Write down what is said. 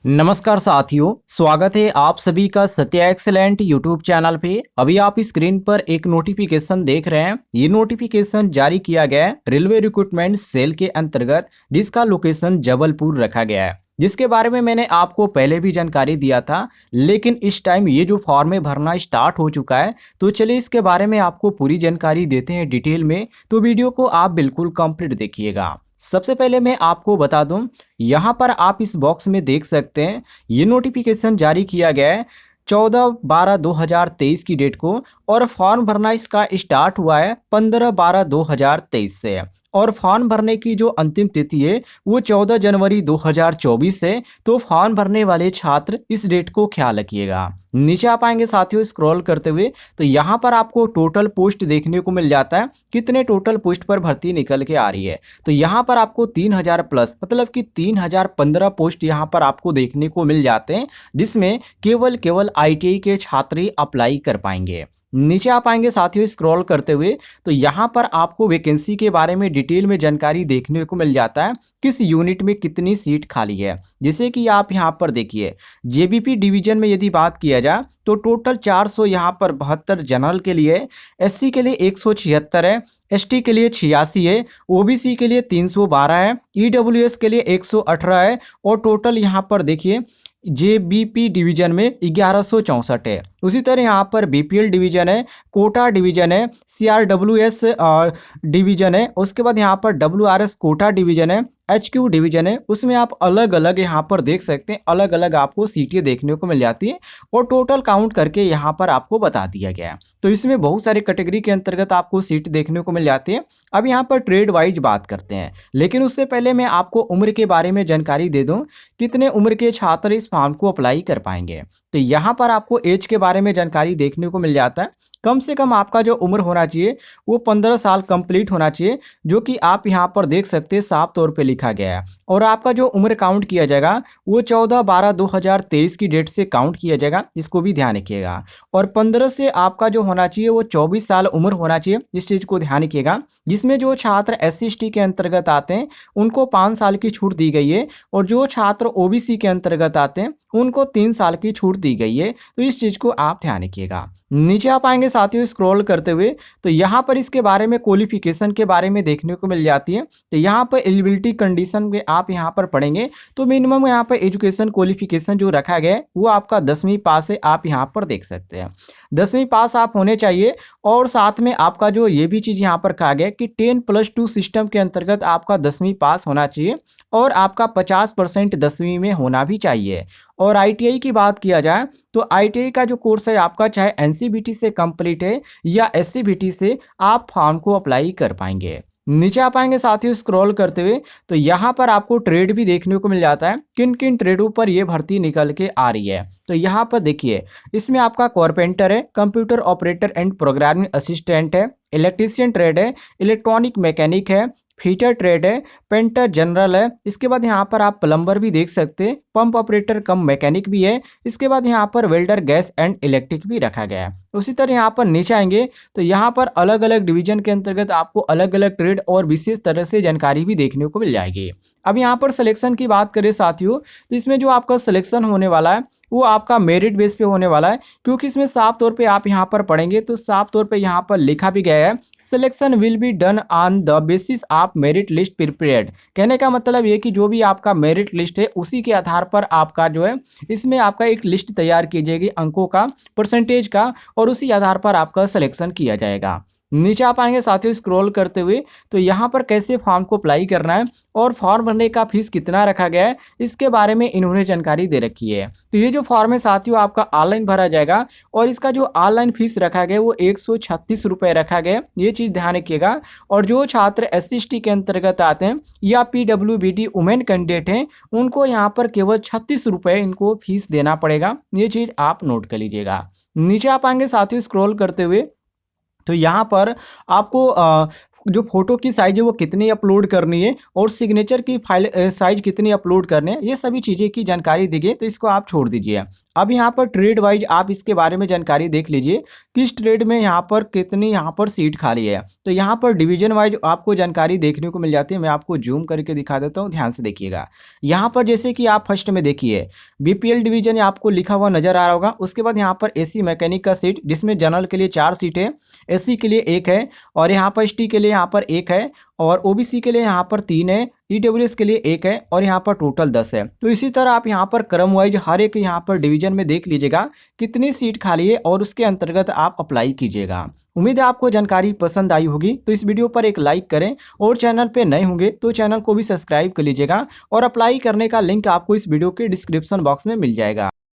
नमस्कार साथियों, स्वागत है आप सभी का सत्या एक्सेलेंट यूट्यूब चैनल पे। अभी आप स्क्रीन पर एक नोटिफिकेशन देख रहे हैं। ये नोटिफिकेशन जारी किया गया है रेलवे रिक्रूटमेंट सेल के अंतर्गत, जिसका लोकेशन जबलपुर रखा गया है, जिसके बारे में मैंने आपको पहले भी जानकारी दिया था। लेकिन इस टाइम ये जो फॉर्म है भरना स्टार्ट हो चुका है, तो चलिए इसके बारे में आपको पूरी जानकारी देते हैं डिटेल में। तो वीडियो को आप बिल्कुल कंप्लीट देखिएगा। सबसे पहले मैं आपको बता दूं, यहाँ पर आप इस बॉक्स में देख सकते हैं ये नोटिफिकेशन जारी किया गया है 14/12/2023 की डेट को, और फॉर्म भरना इसका स्टार्ट हुआ है 15/12/2023 से। और फॉर्म भरने की जो अंतिम तिथि है वो 14 जनवरी 2024 है। तो फॉर्म भरने वाले छात्र इस डेट को ख्याल रखिएगा। नीचे आप आएंगे साथियों स्क्रॉल करते हुए, तो यहाँ पर आपको टोटल पोस्ट देखने को मिल जाता है, कितने टोटल पोस्ट पर भर्ती निकल के आ रही है। तो यहाँ पर आपको 3000 प्लस मतलब कि 3015 पोस्ट यहाँ पर आपको देखने को मिल जाते हैं, जिसमें केवल ITI के छात्र ही अप्लाई कर पाएंगे। नीचे आप आएंगे साथियों स्क्रॉल करते हुए, तो यहाँ पर आपको वैकेंसी के बारे में डिटेल में जानकारी देखने को मिल जाता है, किस यूनिट में कितनी सीट खाली है। जैसे कि आप यहाँ पर देखिए, JBP डिवीजन में यदि बात किया जाए तो टोटल 400 यहाँ पर 72 जनरल के लिए, SC के लिए 176 है, ST के लिए 86 है, OBC के लिए 312 है, EWS के लिए 118 है, और टोटल यहाँ पर देखिए JBP डिवीजन में 1164 है। उसी तरह यहाँ पर BPL डिवीजन है, कोटा डिवीजन है, CRWS डिवीजन है, उसके बाद यहाँ पर WRS कोटा डिवीजन है, HQ डिवीजन है। उसमें आप अलग अलग यहाँ पर देख सकते हैं, अलग अलग आपको सीटें देखने को मिल जाती है, और टोटल काउंट करके यहाँ पर आपको बता दिया गया है। तो इसमें बहुत सारे कैटेगरी के अंतर्गत आपको सीट देखने को मिल जाती है। अब यहाँ पर ट्रेड वाइज बात करते हैं, लेकिन उससे पहले मैं आपको उम्र के बारे में जानकारी दे दूं, कितने उम्र के छात्र इस फॉर्म को अप्लाई कर पाएंगे। तो यहाँ पर आपको एज के बारे में जानकारी देखने को मिल जाता है। कम से कम आपका जो उम्र होना चाहिए वो 15 साल कंप्लीट होना चाहिए, जो कि आप यहाँ पर देख सकते हैं साफ तौर पे लिखा गया है। और आपका जो उम्र काउंट किया जाएगा वो 14/12/2023 की डेट से काउंट किया जाएगा, इसको भी ध्यान रखिएगा। और 15 से आपका जो होना चाहिए वो 24 साल उम्र होना चाहिए, इस चीज़ को ध्यान रखिएगा। जिसमें जो छात्र SC/ST के अंतर्गत आते हैं उनको 5 साल की छूट दी गई है, और जो छात्र OBC के अंतर्गत आते हैं उनको 3 साल की छूट दी गई है। तो इस चीज़ को आप ध्यान रखिएगा। नीचे आप आएंगे साथियों स्क्रॉल करते हुए, तो यहाँ पर इसके बारे में क्वालिफिकेशन के बारे में देखने को मिल जाती है। तो यहाँ पर एलिजिबिलिटी कंडीशन में आप यहाँ पर पढ़ेंगे तो मिनिमम यहाँ पर एजुकेशन क्वालिफिकेशन जो रखा गया है वो आपका 10वीं पास है, आप यहाँ पर देख सकते हैं 10वीं पास आप होने चाहिए। और साथ में आपका जो ये भी चीज़ यहाँ पर कहा गया कि 10+2 सिस्टम के अंतर्गत आपका 10वीं पास होना चाहिए, और आपका 50% 10वीं में होना भी चाहिए। और ITI की बात किया जाए तो ITI का जो कोर्स है आपका चाहे NCVT से कंप्लीट है या SCVT से, आप फॉर्म को अप्लाई कर पाएंगे। नीचे आप आएंगे साथियों स्क्रॉल करते हुए, तो यहाँ पर आपको ट्रेड भी देखने को मिल जाता है, किन किन ट्रेडों पर ये भर्ती निकल के आ रही है। तो यहाँ पर देखिए, इसमें आपका कारपेंटर है, computer operator and programming assistant है, इलेक्ट्रीशियन ट्रेड है, इलेक्ट्रॉनिक मैकेनिक है, फीटर ट्रेड है, पेंटर जनरल है। इसके बाद यहाँ पर आप प्लम्बर भी देख सकते हैं, पंप ऑपरेटर कम मैकेनिक भी है। इसके बाद यहाँ पर वेल्डर गैस एंड इलेक्ट्रिक भी रखा गया है। उसी तरह यहाँ पर नीचे आएंगे तो यहाँ पर अलग अलग डिवीजन के अंतर्गत आपको अलग अलग ट्रेड और विशेष तरह से जानकारी भी देखने को मिल जाएगी। अब यहाँ पर सिलेक्शन की बात करें साथियों, तो इसमें जो आपका सिलेक्शन होने वाला है वो आपका मेरिट बेस पे होने वाला है, क्योंकि इसमें साफ तौर पे आप यहाँ पर पढ़ेंगे तो साफ तौर पे यहाँ पर लिखा भी गया है, selection will be done on the basis of merit list prepared. कहने का मतलब ये कि जो भी आपका मेरिट लिस्ट है उसी के आधार पर आपका जो है इसमें आपका एक लिस्ट तैयार की जाएगी अंकों का, परसेंटेज का, और उसी आधार पर आपका सिलेक्शन किया जाएगा। नीचे आप आएंगे साथियों स्क्रॉल करते हुए, तो यहाँ पर कैसे फॉर्म को अप्लाई करना है और फॉर्म भरने का फीस कितना रखा गया है इसके बारे में इन्होंने जानकारी दे रखी है। तो ये जो फॉर्म है साथियों आपका ऑनलाइन भरा जाएगा, और इसका जो ऑनलाइन फीस रखा गया वो 136 रुपये रखा गया, ये चीज़ ध्यान रखिएगा। और जो छात्र SC/ST के अंतर्गत आते हैं या PWBD वुमेन कैंडिडेट हैं उनको यहाँ पर केवल 36 रुपये इनको फीस देना पड़ेगा, ये चीज़ आप नोट कर लीजिएगा। नीचे आप आएंगे साथियों स्क्रॉल करते हुए, तो यहाँ पर आपको जो फोटो की साइज है वो कितनी अपलोड करनी है और सिग्नेचर की फाइल साइज कितनी अपलोड करने हैं, ये सभी चीज़ें की जानकारी दी गई, तो इसको आप छोड़ दीजिए। अब यहाँ पर ट्रेड वाइज आप इसके बारे में जानकारी देख लीजिए, किस ट्रेड में यहाँ पर कितनी यहाँ पर सीट खाली है। तो यहाँ पर डिवीजन वाइज आपको जानकारी देखने को मिल जाती है। मैं आपको जूम करके दिखा देता हूँ, ध्यान से देखिएगा। यहाँ पर जैसे कि आप फर्स्ट में देखिए बीपीएल डिवीजन आपको लिखा हुआ नजर आ रहा होगा। उसके बाद यहाँ पर एसी मैकेनिक का सीट, जिसमें जनरल के लिए 4 सीट है, एससी के लिए 1 है, और यहाँ पर एसटी के लिए यहाँ पर 1 है, और ओबीसी के लिए यहाँ पर 3 है, ईडब्ल्यूएस के लिए 1 है, और यहाँ पर टोटल 10 है। तो इसी तरह आप यहाँ पर क्रम वाइज हर एक यहाँ पर डिवीजन में देख लीजिएगा कितनी सीट खाली है और उसके अंतर्गत आप अप्लाई कीजिएगा। उम्मीद है आपको जानकारी पसंद आई होगी, तो इस वीडियो पर एक लाइक करें और चैनल पे नए होंगे तो चैनल को भी सब्सक्राइब कर लीजिएगा, और अप्लाई करने का लिंक आपको इस वीडियो के डिस्क्रिप्शन बॉक्स में मिल जाएगा।